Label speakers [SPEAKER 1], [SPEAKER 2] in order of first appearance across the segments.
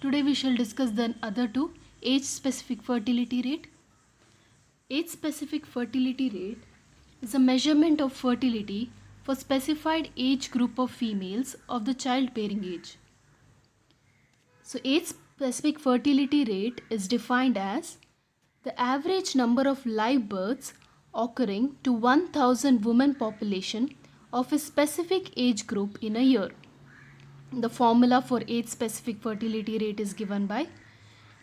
[SPEAKER 1] Today we shall discuss the other two, age-specific fertility rate. Age-specific fertility rate is a measurement of fertility for specified age group of females of the childbearing age. So age-specific fertility rate is defined as the average number of live births occurring to 1000 women population of a specific age group in a year. The formula for age-specific fertility rate is given by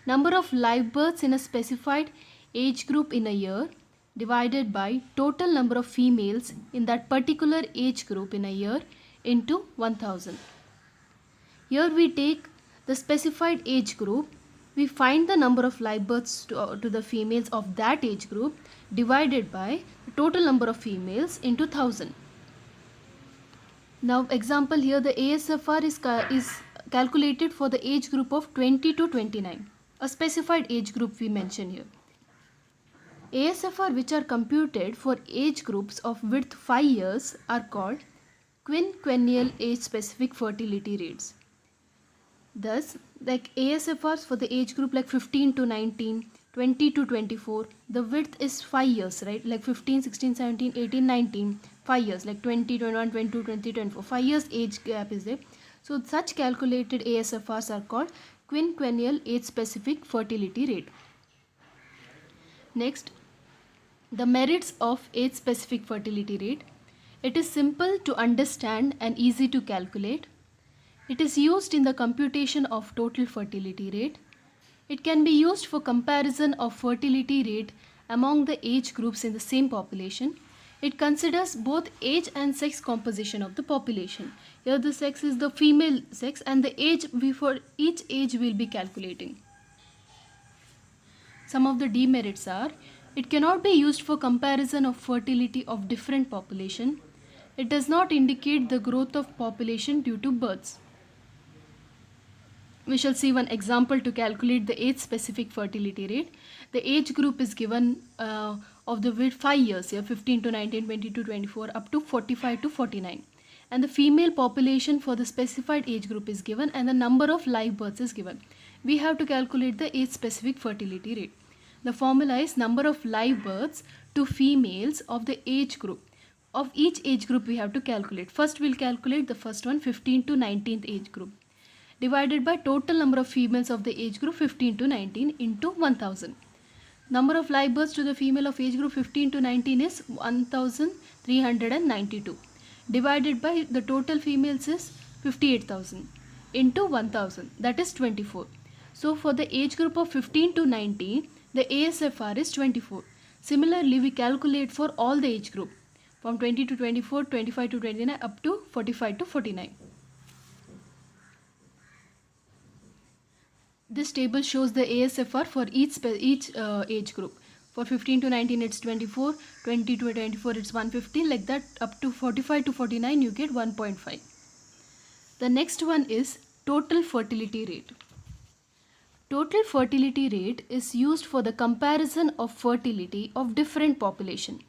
[SPEAKER 1] number of live births in a specified age group in a year divided by total number of females in that particular age group in a year into 1000. Here we take the specified age group, we find the number of live births to the females of that age group divided by the total number of females into 1000. Now example here, the ASFR is calculated for the age group of 20 to 29, a specified age group we mention here. ASFR which are computed for age groups of width 5 years are called quinquennial age specific fertility rates. Thus, like ASFRs for the age group like 15 to 19, 20 to 24, the width is 5 years, right? Like 15, 16, 17, 18, 19, 5 years, like 20, 21, 22, 23, 24, 5 years age gap is there. So such calculated ASFRs are called quinquennial age specific fertility rate. Next, the merits of age specific fertility rate. It is simple to understand and easy to calculate. It is used in the computation of total fertility rate. It can be used for comparison of fertility rate among the age groups in the same population. It considers both age and sex composition of the population. Here the sex is the female sex and the age for each age we will be calculating. Some of the demerits are, it cannot be used for comparison of fertility of different population. It does not indicate the growth of population due to births. We shall see one example to calculate the age specific fertility rate. The age group is given of the width 5 years here, 15 to 19, 20 to 24 up to 45 to 49. And the female population for the specified age group is given and the number of live births is given. We have to calculate the age specific fertility rate. The formula is number of live births to females of the age group. Of each age group we have to calculate. First we'll calculate the first one, 15 to 19th age group, divided by total number of females of the age group 15 to 19 into 1000. Number of live births to the female of age group 15 to 19 is 1392, divided by the total females is 58,000 into 1000, that is 24. So for the age group of 15 to 19, the ASFR is 24. Similarly, we calculate for all the age group from 20 to 24, 25 to 29 up to 45 to 49. This table shows the ASFR for each age group. For 15 to 19 it's 24, 20 to 24 it's 115, like that up to 45 to 49 you get 1.5. The next one is total fertility rate. Total fertility rate is used for the comparison of fertility of different population.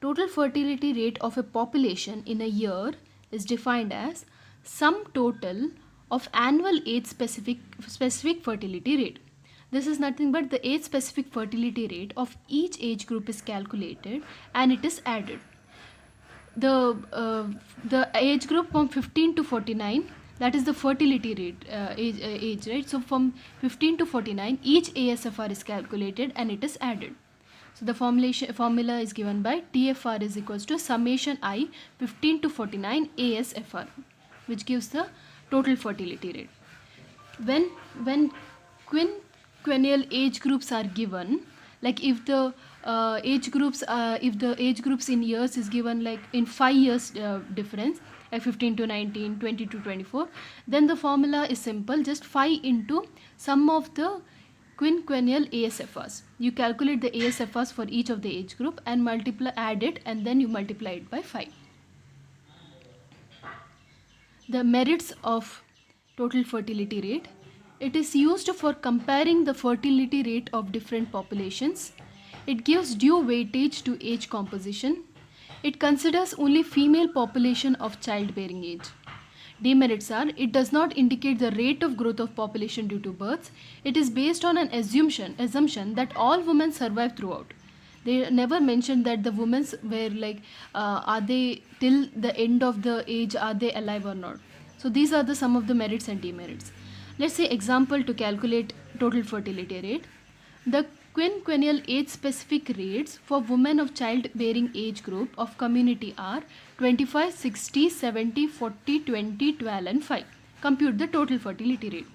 [SPEAKER 1] Total fertility rate of a population in a year is defined as sum total of annual age specific fertility rate. This is nothing but the age specific fertility rate of each age group is calculated and it is added. The age group from 15 to 49, that is the fertility rate age, right? So from 15 to 49 each ASFR is calculated and it is added. So the formula is given by TFR is equals to summation I 15 to 49 ASFR, which gives the total fertility rate. When quinquennial age groups are given, like if the age groups in years is given like in 5 years difference, like 15 to 19, 20 to 24, then the formula is simple, just 5 into sum of the quinquennial ASFRs. You calculate the ASFRs for each of the age group and add it and then you multiply it by 5. The merits of total fertility rate. It is used for comparing the fertility rate of different populations. It gives due weightage to age composition. It considers only female population of childbearing age. Demerits are, it does not indicate the rate of growth of population due to births. It is based on an assumption that all women survive throughout. They never mentioned that the women were like, are they till the end of the age, are they alive or not. So these are the some of the merits and demerits. Let's say example to calculate total fertility rate. The quinquennial age specific rates for women of childbearing age group of community are 25, 60, 70, 40, 20, 12 and 5. Compute the total fertility rate.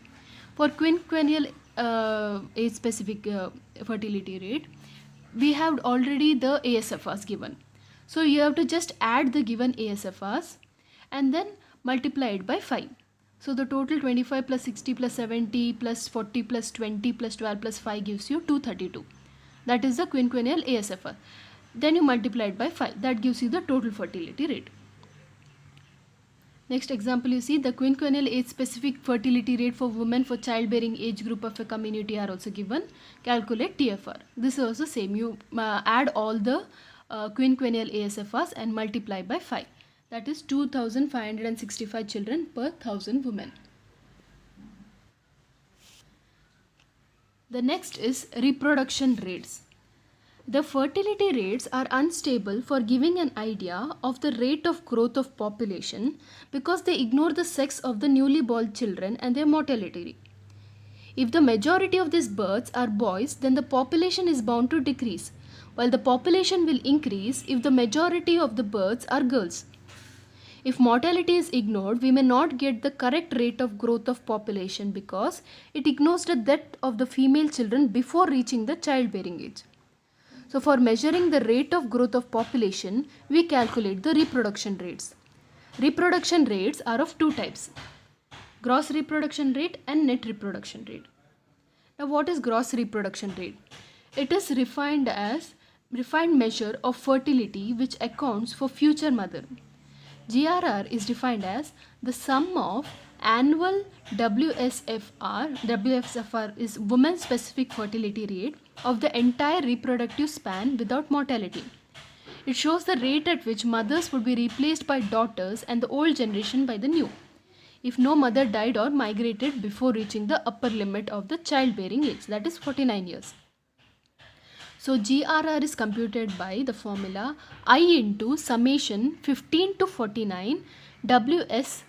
[SPEAKER 1] For quinquennial age specific fertility rate, we have already the ASFRs given. So you have to just add the given ASFRs and then multiply it by 5. So the total 25 plus 60 plus 70 plus 40 plus 20 plus 12 plus 5 gives you 232. That is the quinquennial ASFR. Then you multiply it by 5. That gives you the total fertility rate. Next example, you see the quinquennial age specific fertility rate for women for childbearing age group of a community are also given. Calculate TFR. This is also same. You add all the quinquennial ASFRs and multiply by 5. That is 2565 children per 1000 women. The next is reproduction rates. The fertility rates are unstable for giving an idea of the rate of growth of population because they ignore the sex of the newly born children and their mortality rate. If the majority of these births are boys, then the population is bound to decrease, while the population will increase if the majority of the births are girls. If mortality is ignored, we may not get the correct rate of growth of population because it ignores the death of the female children before reaching the childbearing age. So for measuring the rate of growth of population, we calculate the reproduction rates. Reproduction rates are of two types: gross reproduction rate and net reproduction rate. Now what is gross reproduction rate? It is refined measure of fertility which accounts for future mother. GRR is defined as the sum of annual WSFR is woman specific fertility rate of the entire reproductive span without mortality. It shows the rate at which mothers would be replaced by daughters and the old generation by the new, if no mother died or migrated before reaching the upper limit of the childbearing age, that is 49 years. So GRR is computed by the formula I into summation 15 to 49 WSFR,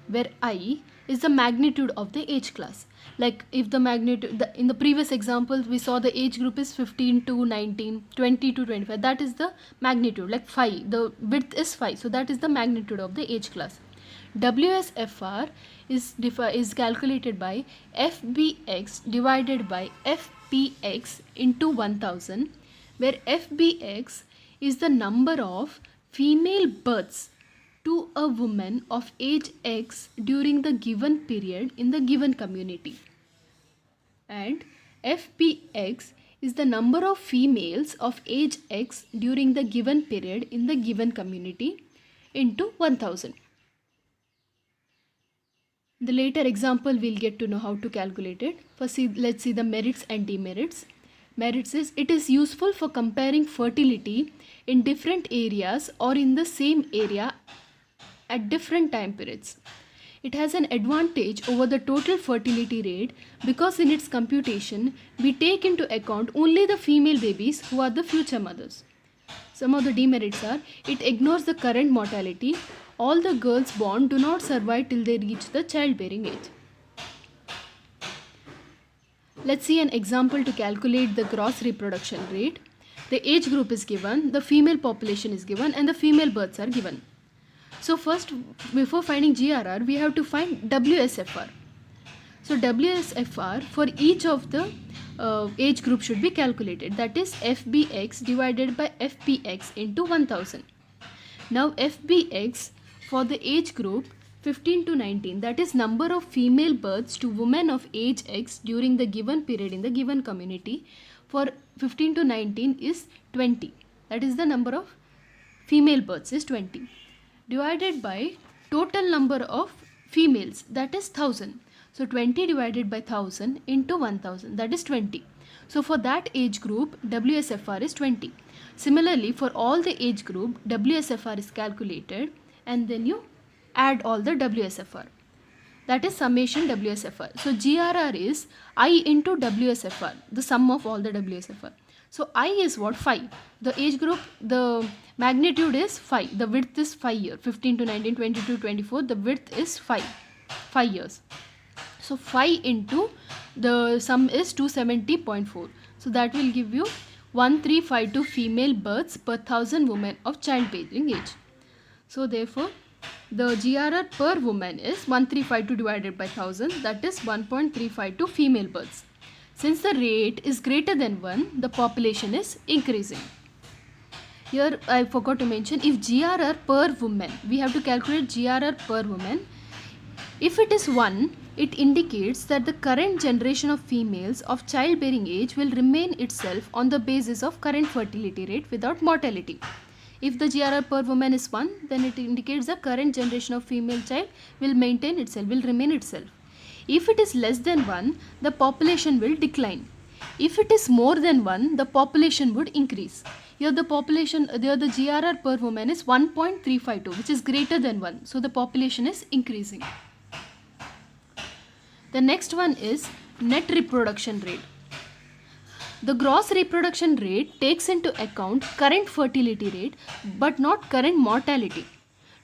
[SPEAKER 1] where I is the magnitude of the age class. Like if the magnitude, in the previous example, we saw the age group is 15 to 19, 20 to 25. That is the magnitude, like 5. The width is 5. So that is the magnitude of the age class. WSFR is calculated by FBX divided by FPX into 1000, where FBX is the number of female births to a woman of age X during the given period in the given community, and FPX is the number of females of age X during the given period in the given community into 1000. In the later example, we'll get to know how to calculate it. First, let's see the merits and demerits. Merits is, it is useful for comparing fertility in different areas or in the same area at different time periods. It has an advantage over the total fertility rate because in its computation, we take into account only the female babies who are the future mothers. Some of the demerits are, it ignores the current mortality. All the girls born do not survive till they reach the childbearing age. Let's see an example to calculate the gross reproduction rate. The age group is given, the female population is given, and the female births are given. So first, before finding GRR, we have to find WSFR. So WSFR for each of the age group should be calculated. That is FBX divided by FPX into 1000. Now FBX for the age group 15 to 19, that is number of female births to women of age X during the given period in the given community, for 15 to 19 is 20. That is the number of female births is 20. Divided by total number of females, that is 1000. So 20 divided by 1000 into 1000, that is 20. So for that age group, WSFR is 20. Similarly, for all the age group, WSFR is calculated and then you add all the WSFR. That is summation WSFR. So GRR is I into WSFR, the sum of all the WSFR. So I is what? 5. The age group, the magnitude is 5. The width is 5 years. 15 to 19, 22, 24. The width is 5 years. So 5 into the sum is 270.4. So that will give you 1352 female births per 1000 women of childbearing age. So therefore, the GRR per woman is 1352 divided by 1000, that is 1.352 female births. Since the rate is greater than 1, the population is increasing. Here I forgot to mention, if GRR per woman, we have to calculate GRR per woman. If it is 1, it indicates that the current generation of females of childbearing age will remain itself on the basis of current fertility rate without mortality. If the GRR per woman is 1, then it indicates the current generation of female child will maintain itself, will remain itself. If it is less than 1, the population will decline. If it is more than 1, the population would increase. Here the GRR per woman is 1.352, which is greater than 1. So the population is increasing. The next one is net reproduction rate. The gross reproduction rate takes into account current fertility rate but not current mortality.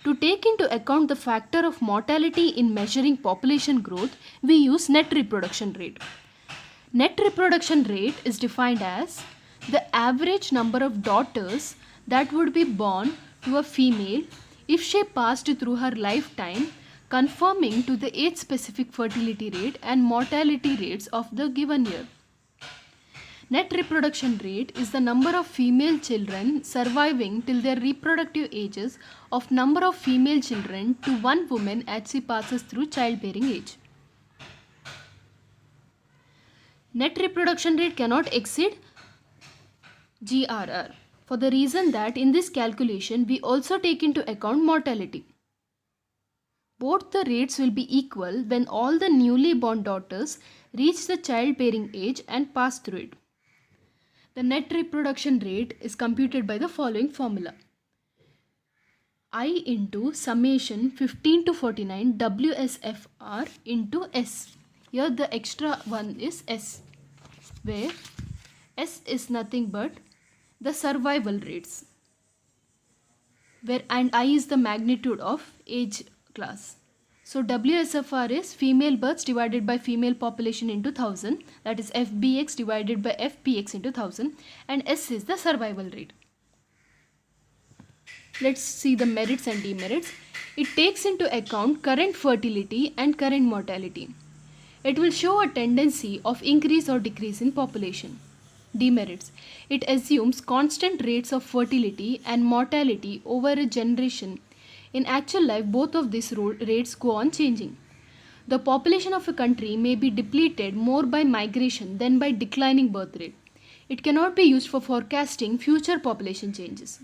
[SPEAKER 1] To take into account the factor of mortality in measuring population growth, we use net reproduction rate. Net reproduction rate is defined as the average number of daughters that would be born to a female if she passed through her lifetime, conforming to the age-specific fertility rate and mortality rates of the given year. Net reproduction rate is the number of female children surviving till their reproductive ages of number of female children to one woman as she passes through childbearing age. Net reproduction rate cannot exceed GRR for the reason that in this calculation we also take into account mortality. Both the rates will be equal when all the newly born daughters reach the childbearing age and pass through it. The net reproduction rate is computed by the following formula. I into summation 15 to 49 WSFR into S. Here the extra one is S, where S is nothing but the survival rates, and I is the magnitude of age class. So WSFR is female births divided by female population into 1000, that is FBX divided by FPX into 1000, and S is the survival rate. Let's see the merits and demerits. It takes into account current fertility and current mortality. It will show a tendency of increase or decrease in population. Demerits. It assumes constant rates of fertility and mortality over a generation. In actual life, both of these rates go on changing. The population of a country may be depleted more by migration than by declining birth rate. It cannot be used for forecasting future population changes.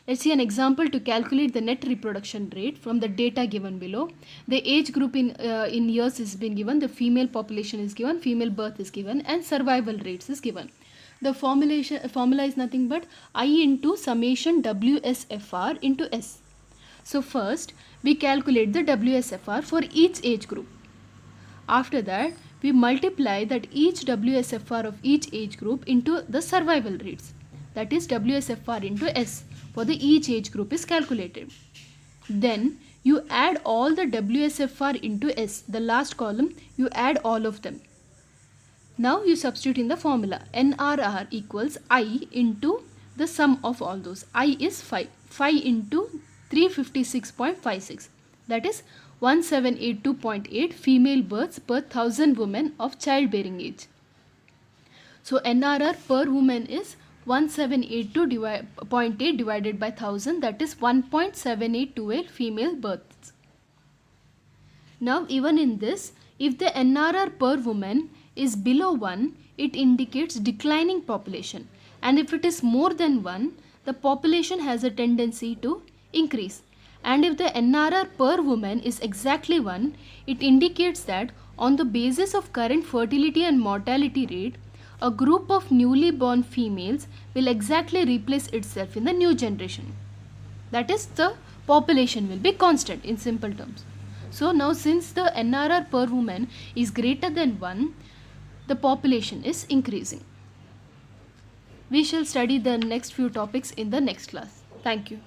[SPEAKER 1] Let's see an example to calculate the net reproduction rate from the data given below. The age group in years is been given, the female population is given, female birth is given, and survival rates is given. The formula is nothing but I into summation WSFR into S. So first we calculate the WSFR for each age group. After that we multiply that each WSFR of each age group into the survival rates. That is WSFR into S for the each age group is calculated. Then you add all the WSFR into S. The last column you add all of them. Now you substitute in the formula. NRR equals I into the sum of all those. I is 5. 5 into 356.56, that is 1782.8 female births per 1000 women of childbearing age. So NRR per woman is 1782.8 divided by 1000, that is 1.7828 female births. Now even in this, if the NRR per woman is below 1, it indicates declining population, and if it is more than 1, the population has a tendency to increase, and if the NRR per woman is exactly 1, it indicates that on the basis of current fertility and mortality rate, a group of newly born females will exactly replace itself in the new generation. That is, the population will be constant in simple terms. So now since the NRR per woman is greater than 1, the population is increasing. We shall study the next few topics in the next class. Thank you.